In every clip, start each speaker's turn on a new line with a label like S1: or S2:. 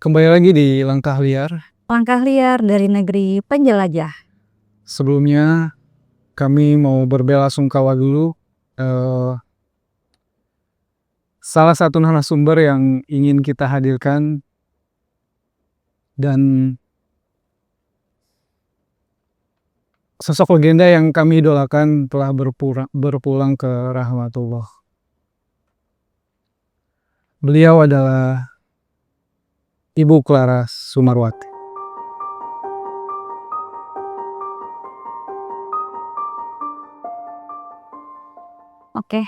S1: Kembali lagi di Langkah Liar.
S2: Langkah liar dari negeri penjelajah.
S1: Sebelumnya kami mau berbelasungkawa dulu. Salah satu narasumber yang ingin kita hadirkan dan sosok legenda yang kami idolakan telah berpulang ke rahmatullah. Beliau adalah Ibu Clara Sumarwati.
S2: Oke,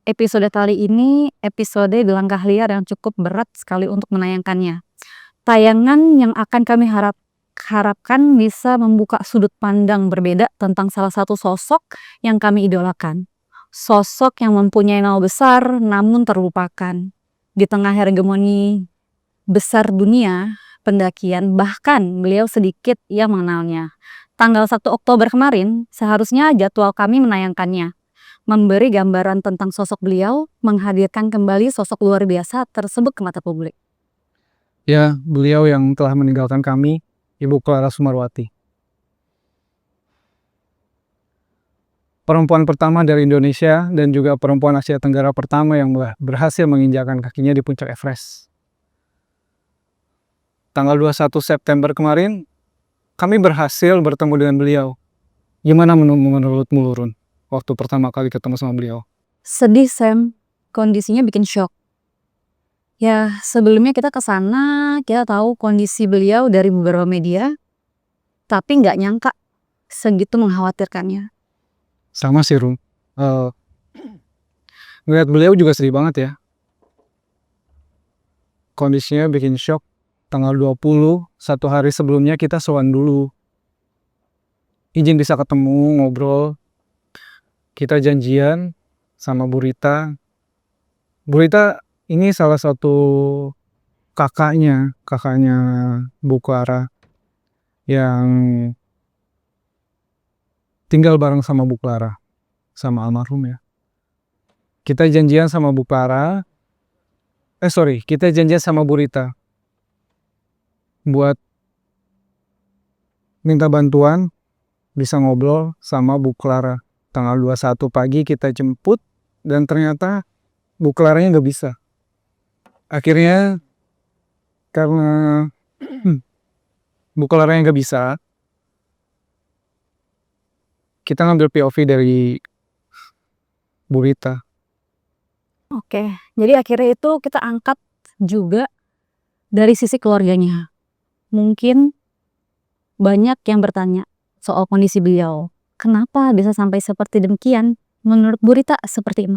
S2: episode kali ini episode di Langkah Liar yang cukup berat sekali untuk menayangkannya. Tayangan yang akan kami harapkan bisa membuka sudut pandang berbeda tentang salah satu sosok yang kami idolakan. Sosok yang mempunyai nama besar namun terlupakan. Di tengah hegemoni besar dunia pendakian, bahkan beliau sedikit yang mengenalnya. Tanggal 1 Oktober kemarin, seharusnya jadwal kami menayangkannya. Memberi gambaran tentang sosok beliau, menghadirkan kembali sosok luar biasa tersebut ke mata publik.
S1: Ya, beliau yang telah meninggalkan kami, Ibu Clara Sumarwati. Perempuan pertama dari Indonesia dan juga perempuan Asia Tenggara pertama yang berhasil menginjakan kakinya di puncak Everest. Tanggal 21 September kemarin, kami berhasil bertemu dengan beliau. Gimana menurutmu, Lurun, waktu pertama kali ketemu sama beliau?
S2: Sedih, Sam. Kondisinya bikin shock. Ya, sebelumnya kita ke sana, kita tahu kondisi beliau dari beberapa media, tapi nggak nyangka segitu mengkhawatirkannya.
S1: Sama sih, Rum. Ngeliat beliau juga sedih banget ya. Kondisinya bikin shock. Tanggal 20, satu hari sebelumnya kita sowan dulu. Izin bisa ketemu, ngobrol. Kita janjian sama Bu Rita. Bu Rita ini salah satu kakaknya Bu Clara yang tinggal bareng sama Bu Clara, sama almarhum ya. Kita janjian sama Bu Clara, kita janjian sama Bu Rita buat minta bantuan bisa ngobrol sama Bu Clara. Tanggal 21 pagi kita jemput dan ternyata Bu Claranya nggak bisa. Akhirnya karena Bu Claranya nggak bisa, kita ngambil POV dari Bu Rita.
S2: Oke, jadi akhirnya itu kita angkat juga dari sisi keluarganya. Mungkin banyak yang bertanya soal kondisi beliau. Kenapa bisa sampai seperti demikian? Menurut Bu Rita seperti itu.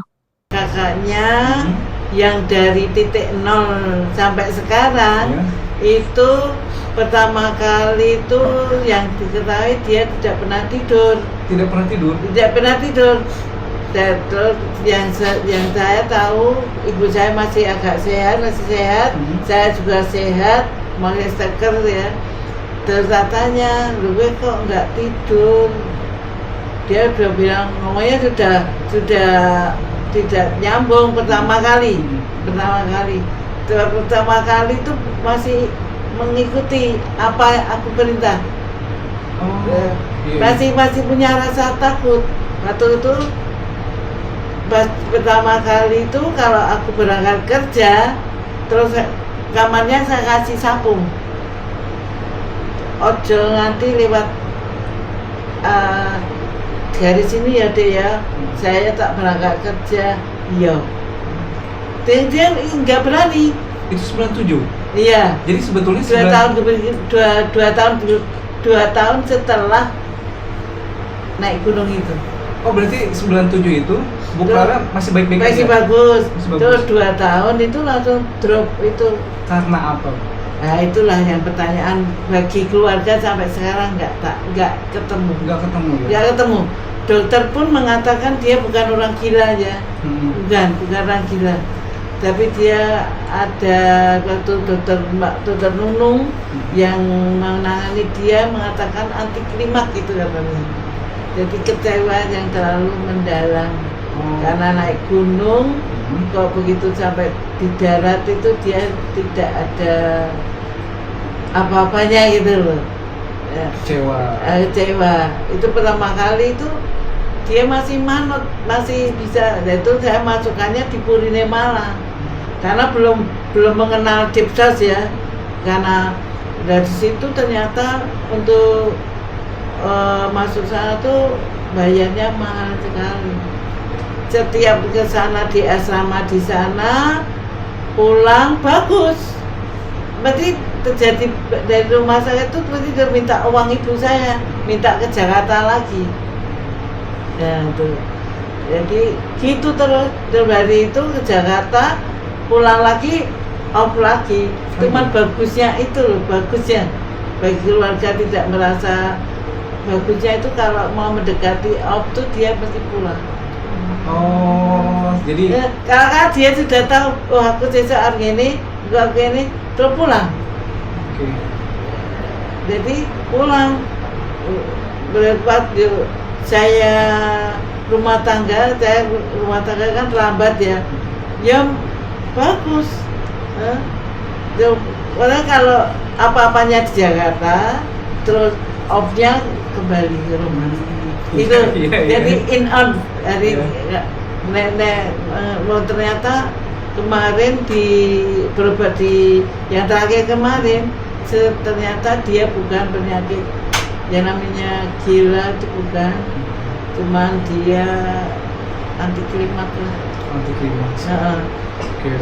S3: Kakaknya yang dari titik nol sampai sekarang itu pertama kali itu yang diketahui dia tidak pernah tidur.
S1: Tidak pernah tidur?
S3: Tidak pernah tidur. Dan terus yang saya tahu ibu saya masih agak sehat, saya juga sehat, pakai steker ya. Terus katanya, lu kok nggak tidur? Dia udah bilang ngomongnya sudah tidak nyambung pertama kali itu masih mengikuti apa aku perintah. Masih punya rasa takut. Waktu itu pertama kali itu kalau aku berangkat kerja, terus kamarnya saya kasih sapu. Ojo nanti lewat dari sini ya deh ya, saya tak berangkat kerja. Iya. Dia nggak berani.
S1: Itu 97?
S3: Iya.
S1: Jadi sebetulnya
S3: 2 tahun setelah naik gunung itu.
S1: Oh, berarti 97 itu Bu Clara masih baik-baik aja?
S3: Masih bagus. Terus 2 tahun itu langsung drop itu.
S1: Karena apa?
S3: Nah, itulah yang pertanyaan bagi keluarga sampai sekarang nggak ketemu.
S1: Nggak ketemu ya?
S3: Nggak ketemu. Dokter pun mengatakan dia bukan orang gila ya. Bukan orang gila. Tapi dia ada waktu dokter Nunung yang menangani dia mengatakan anti klimaks itu katanya. Jadi kecewa yang terlalu mendalam. Karena naik gunung kok begitu sampai di darat itu dia tidak ada apa-apanya gitu loh. Ya, kecewa. Itu pertama kali itu dia masih manut, masih bisa. Dan itu saya masukannya di Purine Malang. Karena belum mengenal Dipsos ya. Karena dari situ ternyata untuk masuk sana tuh bayarnya mahal sekali. Setiap ke sana di asrama di sana pulang bagus. Berarti terjadi dari rumah saya itu berarti dia minta uang ibu saya, minta ke Jakarta lagi. Ya itu. Jadi gitu terus dari itu ke Jakarta, pulang lagi, off lagi. Cuman bagusnya itu loh, bagusnya bagi keluarga tidak merasa bagusnya itu kalau mau mendekati off tuh dia mesti pulang.
S1: Oh, jadi
S3: Kalau dia sudah tahu, oh aku sesar gini, gak gini, terus pulang.
S1: oke.
S3: Jadi pulang berempat saya rumah tangga kan lambat ya. Ya bagus. Orang kalau apa-apanya di Jakarta, terus off-nya kembali ke rumah. Itu jadi in out dari nenek ternyata kemarin berobat di yang terakhir kemarin ternyata dia bukan penyakit yang namanya gila, itu bukan, cuman dia anti klimaks lah.
S1: Anti klimaks.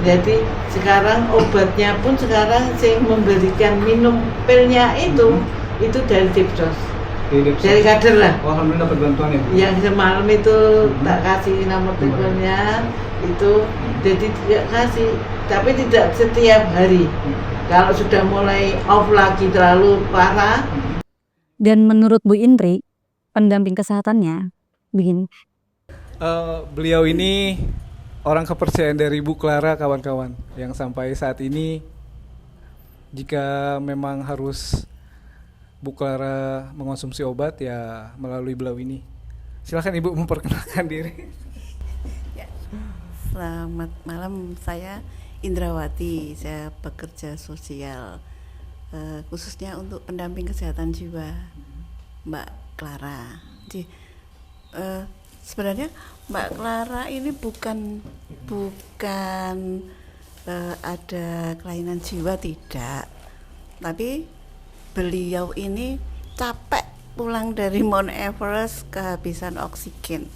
S3: Jadi sekarang obatnya pun sekarang saya memberikan minum pilnya itu dari Dipsos. Dari kader lah.
S1: Oh, alhamdulillah dapat bantuan ya, Bu?
S3: Yang semalam itu tak kasih nomor teleponnya itu, jadi tidak kasih, tapi tidak setiap hari. Kalau sudah mulai off lagi terlalu parah.
S2: Dan menurut Bu Indri, pendamping kesehatannya begini.
S1: Beliau ini orang kepercayaan dari Bu Clara, kawan-kawan, yang sampai saat ini jika memang harus Bu Clara mengonsumsi obat ya melalui beliau ini. Silakan Ibu memperkenalkan diri.
S4: Ya. Selamat malam, saya Indrawati, saya pekerja sosial khususnya untuk pendamping kesehatan jiwa Mbak Clara. Jadi sebenarnya Mbak Clara ini bukan ada kelainan jiwa, tidak, tapi beliau ini capek pulang dari Mount Everest kehabisan oksigen.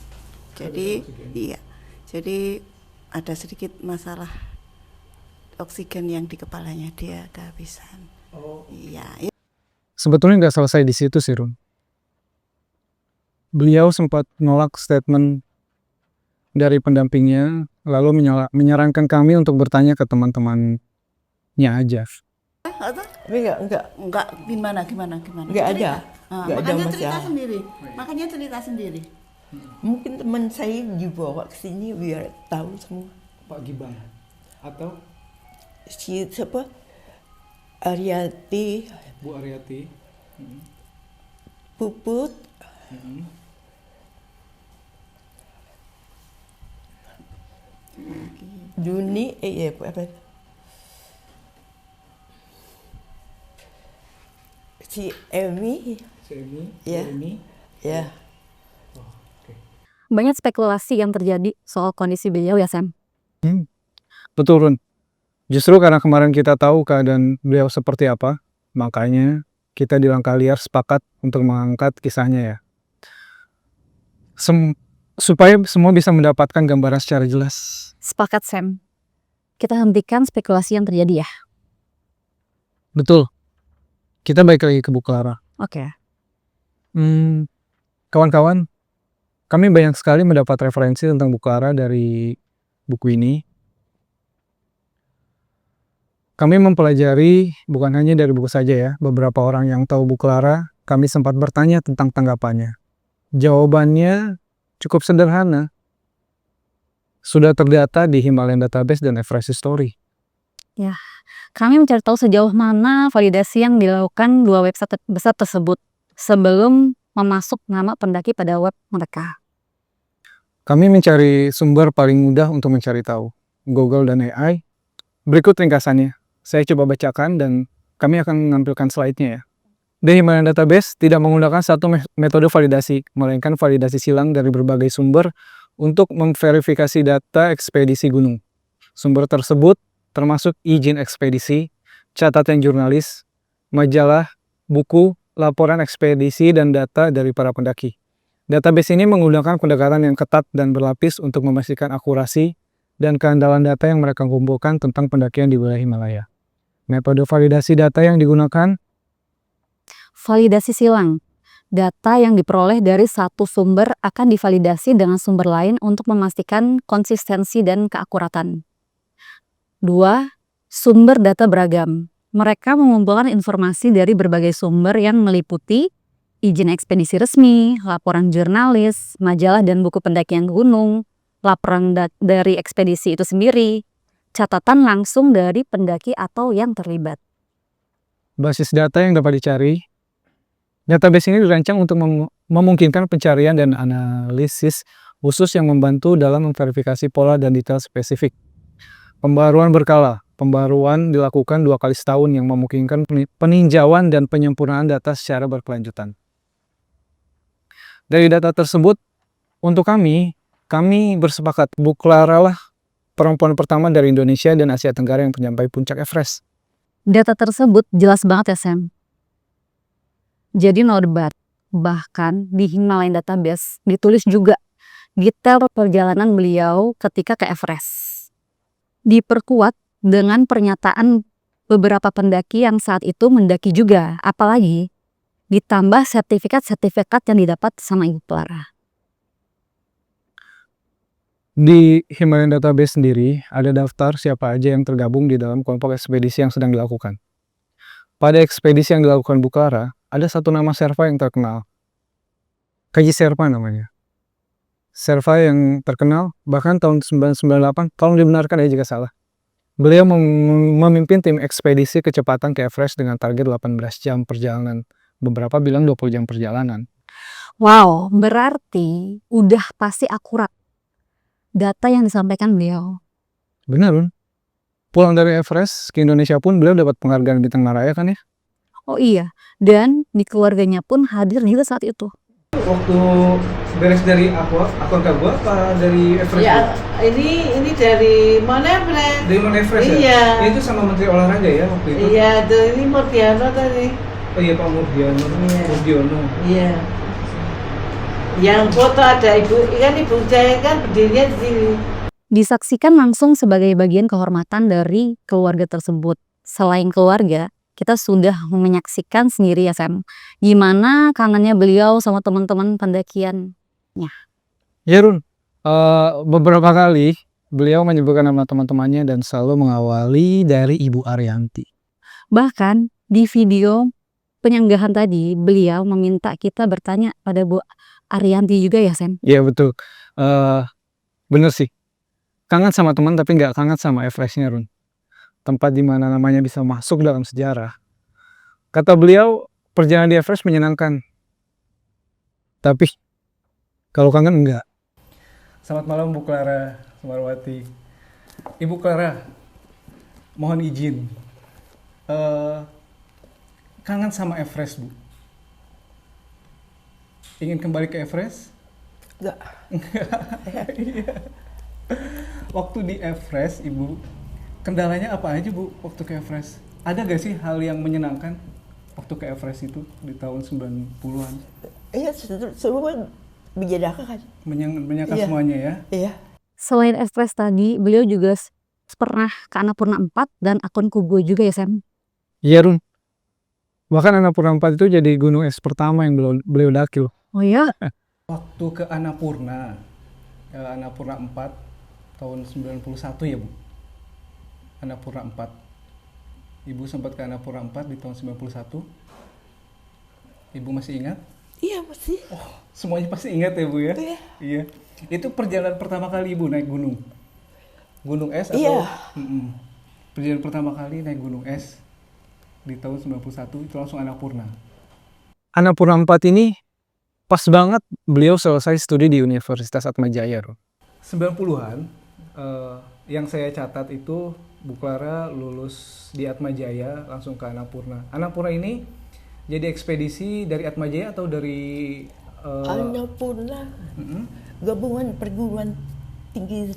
S4: Jadi iya, jadi ada sedikit masalah oksigen yang di kepalanya, dia kehabisan.
S1: Oh.
S4: Iya.
S1: Sebetulnya nggak selesai di situ sih, Run. Beliau sempat nolak statement dari pendampingnya, lalu menyarankan kami untuk bertanya ke teman-temannya aja.
S5: Tapi enggak
S4: Gimana?
S5: enggak ada. Enggak ada masalah.
S4: Makanya cerita sendiri.
S5: Mungkin teman saya dibawa ke sini biar tahu semua.
S1: Pak Gibang atau
S5: Si siapa? Ariati,
S1: Bu Ariati.
S5: Puput, Duni, apa? Si Emi, ya. Ya.
S2: Banyak spekulasi yang terjadi soal kondisi beliau ya, Sam.
S1: Betul, Run. Justru karena kemarin kita tahu keadaan beliau seperti apa, makanya kita di Langkah Liar sepakat untuk mengangkat kisahnya ya. Supaya semua bisa mendapatkan gambaran secara jelas.
S2: Sepakat, Sam. Kita hentikan spekulasi yang terjadi ya.
S1: Betul. Kita balik lagi ke Bu Clara.
S2: Oke.
S1: Kawan-kawan, kami banyak sekali mendapat referensi tentang Bu Clara dari buku ini. Kami mempelajari bukan hanya dari buku saja ya, beberapa orang yang tahu Bu Clara, kami sempat bertanya tentang tanggapannya. Jawabannya cukup sederhana. Sudah terdata di Himalayan Database dan Everest History.
S2: Ya, kami mencari tahu sejauh mana validasi yang dilakukan dua website besar tersebut sebelum memasuk nama pendaki pada web mereka.
S1: Kami mencari sumber paling mudah untuk mencari tahu, Google dan AI. Berikut ringkasannya. Saya coba bacakan dan kami akan menampilkan slide-nya ya. The Himalayan Database tidak menggunakan satu metode validasi, melainkan validasi silang dari berbagai sumber untuk memverifikasi data ekspedisi gunung. Sumber tersebut termasuk izin ekspedisi, catatan jurnalis, majalah, buku, laporan ekspedisi, dan data dari para pendaki. Database ini menggunakan pendekatan yang ketat dan berlapis untuk memastikan akurasi dan keandalan data yang mereka kumpulkan tentang pendakian di wilayah Himalaya. Metode validasi data yang digunakan
S2: Validasi silang. Data yang diperoleh dari satu sumber akan divalidasi dengan sumber lain untuk memastikan konsistensi dan keakuratan. 2. Sumber data beragam. Mereka mengumpulkan informasi dari berbagai sumber yang meliputi izin ekspedisi resmi, laporan jurnalis, majalah dan buku pendakian gunung, laporan dari ekspedisi itu sendiri, catatan langsung dari pendaki atau yang terlibat.
S1: basis data yang dapat dicari. Database ini dirancang untuk memungkinkan pencarian dan analisis khusus yang membantu dalam memverifikasi pola dan detail spesifik. Pembaruan berkala. Pembaruan dilakukan 2 kali setahun yang memungkinkan peninjauan dan penyempurnaan data secara berkelanjutan. Dari data tersebut, untuk kami bersepakat Bu Clara lah perempuan pertama dari Indonesia dan Asia Tenggara yang menyampai puncak Everest.
S2: Data tersebut jelas banget ya Sam. Jadi no debat. Bahkan di Himalayan Database ditulis juga detail perjalanan beliau ketika ke Everest. Diperkuat dengan pernyataan beberapa pendaki yang saat itu mendaki juga. Apalagi ditambah sertifikat-sertifikat yang didapat sama Ibu Clara.
S1: Di Himalayan Database sendiri ada daftar siapa aja yang tergabung di dalam kelompok ekspedisi yang sedang dilakukan. Pada ekspedisi yang dilakukan Bu Clara, ada satu nama Sherpa yang terkenal. Kaji Sherpa namanya. Sherpa yang terkenal bahkan tahun 1998, tolong dibenarkan ya jika salah. Beliau memimpin tim ekspedisi kecepatan ke Everest dengan target 18 jam perjalanan. Beberapa bilang 20 jam perjalanan.
S2: Wow, berarti udah pasti akurat data yang disampaikan beliau.
S1: Benar, Bun. Pulang dari Everest ke Indonesia pun beliau dapat penghargaan Bintang Naraya kan ya?
S2: Oh iya, dan di keluarganya pun hadir juga saat itu.
S1: Waktu beres dari Aconcagua apa dari Everest?
S3: Ya, ini dari Mount Everest.
S1: Dari Mount Everest
S3: Iya.
S1: ya? Itu sama Menteri Olahraga ya waktu itu?
S3: Iya, ini Murdiano tadi.
S1: Oh iya Pak Murdiono.
S3: Iya.
S1: Murdiono.
S3: Iya. Yang foto ada ibu saya kan berdirinya di sini.
S2: Disaksikan langsung sebagai bagian kehormatan dari keluarga tersebut. Selain keluarga, kita sudah menyaksikan sendiri ya Sam, gimana kangennya beliau sama teman-teman pendakian.
S1: Ya Run, beberapa kali beliau menyebutkan nama teman-temannya dan selalu mengawali dari Ibu Arianti.
S2: Bahkan di video penyanggahan tadi, beliau meminta kita bertanya pada Bu Arianti juga ya Sam.
S1: Iya betul, bener sih. Kangen sama teman tapi nggak kangen sama Everest-nya Run. Tempat dimana namanya bisa masuk dalam sejarah. Kata beliau, perjalanan di Everest menyenangkan. Tapi, kalau kangen enggak. Selamat malam Bu Clara Sumarwati. Ibu Clara, mohon izin. Kangen sama Everest, Bu? Ingin kembali ke Everest?
S5: Enggak.
S1: Iya. Waktu di Everest, Ibu, kendalanya apa aja Bu waktu ke Everest? Ada gak sih hal yang menyenangkan waktu ke Everest itu di tahun 90-an?
S5: Iya, semua menjadikan kan.
S1: Menyangka
S5: Iya.
S1: semuanya ya?
S5: Iya.
S2: Selain Everest tadi, beliau juga pernah ke Annapurna 4 dan Aconcagua juga ya Sam.
S1: Iya Run. Bahkan Annapurna 4 itu jadi gunung es pertama yang beliau daki loh.
S2: Oh ya?
S1: Waktu ke Annapurna 4 tahun 91 ya Bu? Annapurna 4. Ibu sempat ke Annapurna 4 di tahun 91. Ibu masih ingat?
S5: Iya, pasti.
S1: Semuanya pasti ingat ya Bu ya?
S5: Iya.
S1: Iya. Itu perjalanan pertama kali Ibu naik gunung? Gunung es atau?
S5: Iya.
S1: Perjalanan pertama kali naik gunung es di tahun 91 itu langsung Annapurna. Annapurna 4 ini pas banget beliau selesai studi di Universitas Atmajaya. 90-an yang saya catat itu Bu Clara lulus di Atmajaya langsung ke Annapurna. Annapurna ini jadi ekspedisi dari Atmajaya atau dari
S5: Annapurna gabungan perguruan tinggi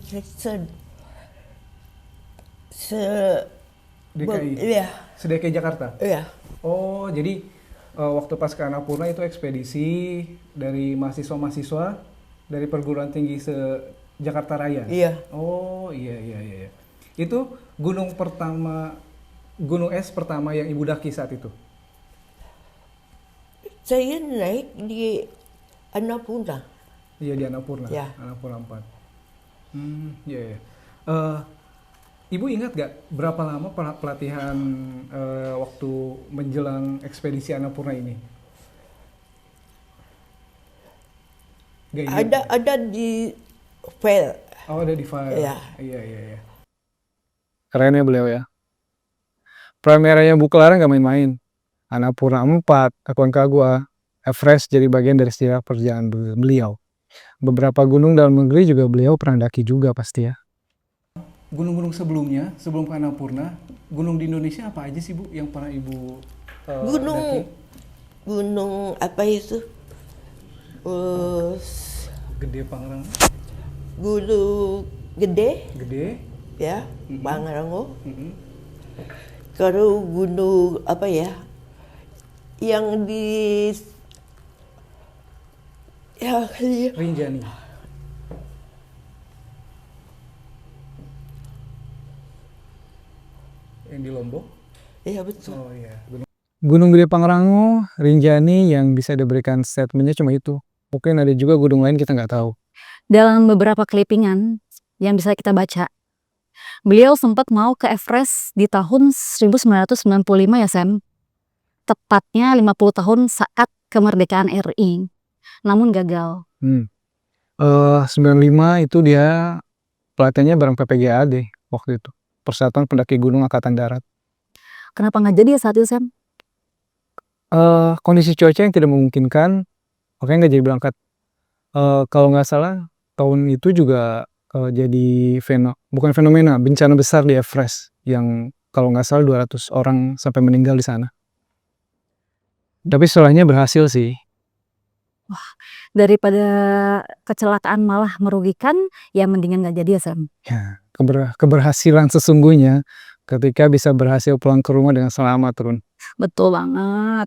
S1: DKI?
S5: Iya,
S1: Se-DKI Jakarta?
S5: iya.
S1: Oh, jadi waktu pas ke Annapurna itu ekspedisi dari mahasiswa-mahasiswa dari perguruan tinggi se-Jakarta Raya?
S5: Iya.
S1: Oh, iya. Itu gunung es pertama yang Ibu daki saat itu?
S5: Saya naik di Annapurna.
S1: Iya, di Annapurna.
S5: Ya.
S1: Annapurna 4. Iya. Ibu ingat gak berapa lama pelatihan waktu menjelang ekspedisi Annapurna ini? Gak ingat?
S5: Ada di file.
S1: Oh, ada di file.
S5: Iya.
S1: Iya. Keren ya beliau ya. Prameranya Bu Clara gak main-main. Annapurna 4, Aconcagua, Everest jadi bagian dari sejarah perjalanan beliau. Beberapa gunung dalam negeri juga beliau pernah daki juga pasti ya. Gunung-gunung sebelumnya, sebelum ke Annapurna, gunung di Indonesia apa aja sih Bu yang pernah Ibu daki?
S5: Gunung apa itu?
S1: Gede Pangrango.
S5: Gunung Gede, ya, Pangrango. Kalau gunung apa ya? Yang di
S1: Rinjani. Yang di Lombok?
S5: Iya betul.
S1: Oh iya. Gunung Gede Pangrango, Rinjani yang bisa diberikan statementnya cuma itu. Mungkin ada juga gunung lain kita nggak tahu.
S2: Dalam beberapa clippingan yang bisa kita baca, beliau sempat mau ke Everest di tahun 1995 ya Sam. Tepatnya 50 tahun saat kemerdekaan RI. Namun gagal.
S1: 95 itu dia pelatihannya bareng PPGAD waktu itu. Persatuan Pendaki Gunung Angkatan Darat.
S2: Kenapa nggak jadi ya saat itu Sam?
S1: Kondisi cuaca yang tidak memungkinkan, makanya nggak jadi berangkat. Kalau nggak salah tahun itu juga jadi bukan fenomena, bencana besar di Everest yang kalau nggak salah 200 orang sampai meninggal di sana. Tapi setelahnya berhasil sih.
S2: Wah, daripada kecelakaan malah merugikan, ya mendingan nggak jadi ya Sam.
S1: Ya, keberhasilan sesungguhnya ketika bisa berhasil pulang ke rumah dengan selamat, Run.
S2: Betul banget.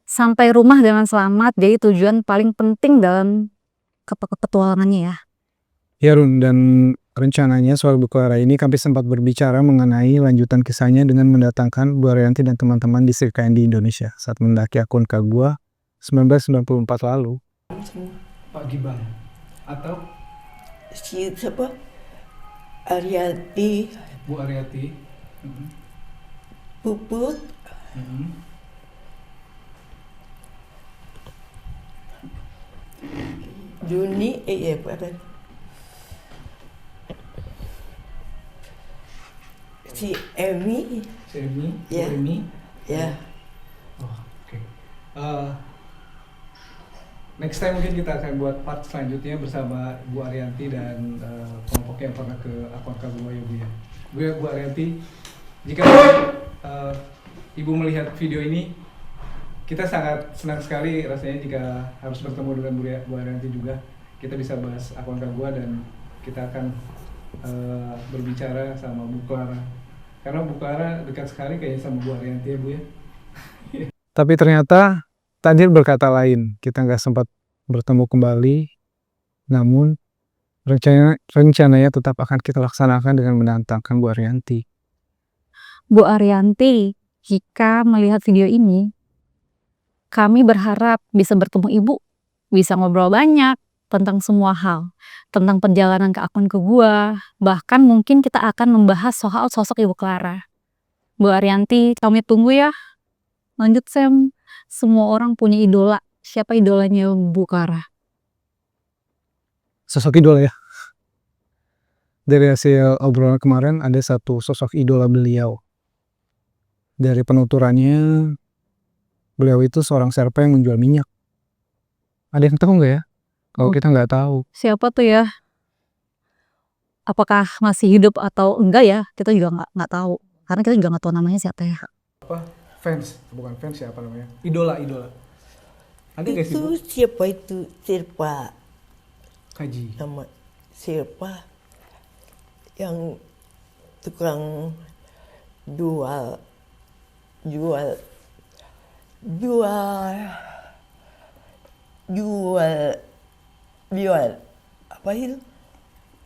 S2: Sampai rumah dengan selamat jadi tujuan paling penting dalam petualangannya ya.
S1: Ya Run, dan rencananya soal Bu Clara ini kami sempat berbicara mengenai lanjutan kisahnya dengan mendatangkan Bu Arianti dan teman-teman di Sirkain di Indonesia saat mendaki Aconcagua 1994 lalu. Pak Gibang atau
S5: Siapa? Arianti,
S1: Bu Arianti.
S5: Puput, Juni, si Emi, Ya. ya.
S1: Oh, oke. Next time mungkin kita akan buat part selanjutnya bersama Bu Arianti dan kelompok yang pernah ke Aconcagua ya Bu ya. Bu Arianti, jika Ibu melihat video ini, kita sangat senang sekali rasanya jika harus bertemu dengan Bu Arianti juga. Kita bisa bahas Aconcagua dan kita akan berbicara sama Bu Clara. Karena Bu Clara dekat sekali kayaknya sama Bu Arianti ya Bu ya. Tapi ternyata takdir berkata lain. Kita nggak sempat bertemu kembali. Namun rencananya tetap akan kita laksanakan dengan mendatangkan Bu Arianti.
S2: Bu Arianti, jika melihat video ini, kami berharap bisa bertemu Ibu, bisa ngobrol banyak tentang semua hal, tentang perjalanan ke Aconcagua, bahkan mungkin kita akan membahas soal sosok Ibu Clara. Bu Arianti, kami tunggu ya. Lanjut Sam, semua orang punya idola. Siapa idolanya Bu Clara?
S1: Sosok idola ya. Dari hasil obrolan kemarin ada satu sosok idola beliau. Dari penuturannya, beliau itu seorang serpa yang menjual minyak. Ada yang tahu nggak ya? Kalau kita nggak tahu.
S2: Siapa tuh ya? apakah masih hidup atau enggak ya, kita juga nggak tahu. Karena kita juga nggak tahu namanya siapa ya.
S1: Fans, bukan fans ya, apa namanya? Idola. Ada nggak sih, Bu?
S5: Itu siapa itu? Sirpa.
S1: Kaji.
S5: Nama Sirpa. Yang tukang jual apa itu?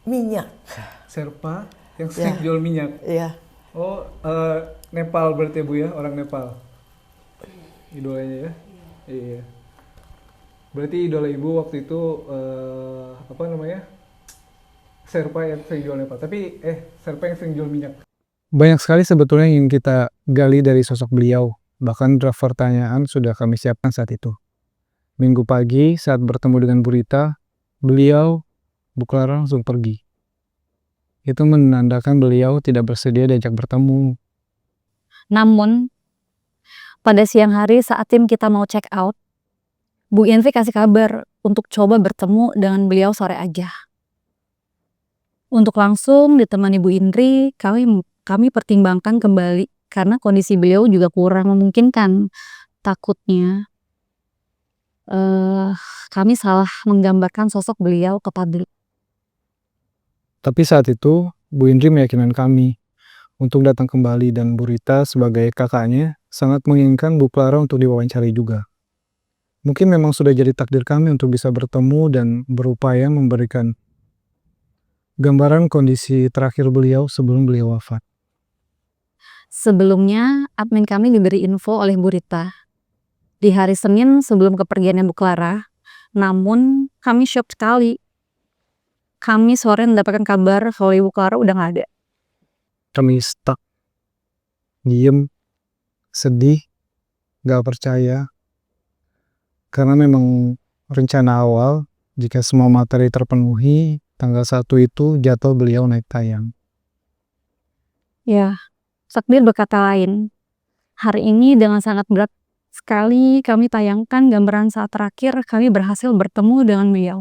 S5: Minyak.
S1: Serpa yang sering jual minyak.
S5: Ya.
S1: Oh, Nepal berarti Bu ya, orang Nepal. Idolanya ya? Iya. Berarti idola Ibu waktu itu apa namanya? Serpa yang sering jual Nepal. Tapi Serpa yang sering jual minyak. Banyak sekali sebetulnya yang kita gali dari sosok beliau. Bahkan draft pertanyaan sudah kami siapkan saat itu. Minggu pagi saat bertemu dengan Bu Rita, beliau, Bu Clara langsung pergi. Itu menandakan beliau tidak bersedia diajak bertemu.
S2: Namun, pada siang hari saat tim kita mau check out, Bu Yanti kasih kabar untuk coba bertemu dengan beliau sore aja. Untuk langsung ditemani Bu Indri, kami pertimbangkan kembali karena kondisi beliau juga kurang memungkinkan. Takutnya kami salah menggambarkan sosok beliau ke publik.
S1: Tapi saat itu, Bu Indri meyakinkan kami untuk datang kembali dan Bu Rita sebagai kakaknya sangat menginginkan Bu Clara untuk diwawancari juga. Mungkin memang sudah jadi takdir kami untuk bisa bertemu dan berupaya memberikan gambaran kondisi terakhir beliau sebelum beliau wafat.
S2: Sebelumnya, admin kami diberi info oleh Bu Rita di hari Senin sebelum kepergiannya Bu Clara. Namun, kami shock sekali. Kami sore mendapatkan kabar kalau Ibu Clara udah nggak ada.
S1: Kami stuck, diem, sedih, gak percaya. Karena memang rencana awal, jika semua materi terpenuhi, tanggal 1 itu jadwal beliau naik tayang.
S2: Ya, takdir berkata lain. Hari ini dengan sangat berat sekali kami tayangkan gambaran saat terakhir kami berhasil bertemu dengan beliau.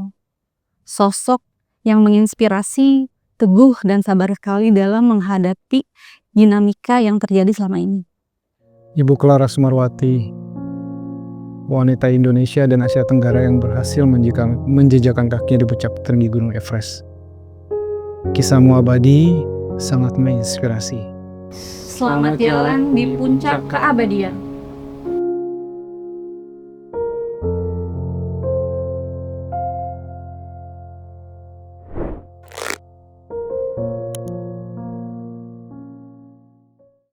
S2: Sosok yang menginspirasi, teguh dan sabar sekali dalam menghadapi dinamika yang terjadi selama ini.
S1: Ibu Clara Sumarwati, wanita Indonesia dan Asia Tenggara yang berhasil menjejakkan kakinya di puncak tertinggi Gunung Everest. Kisahmu abadi, sangat menginspirasi.
S2: Selamat jalan di puncak keabadian.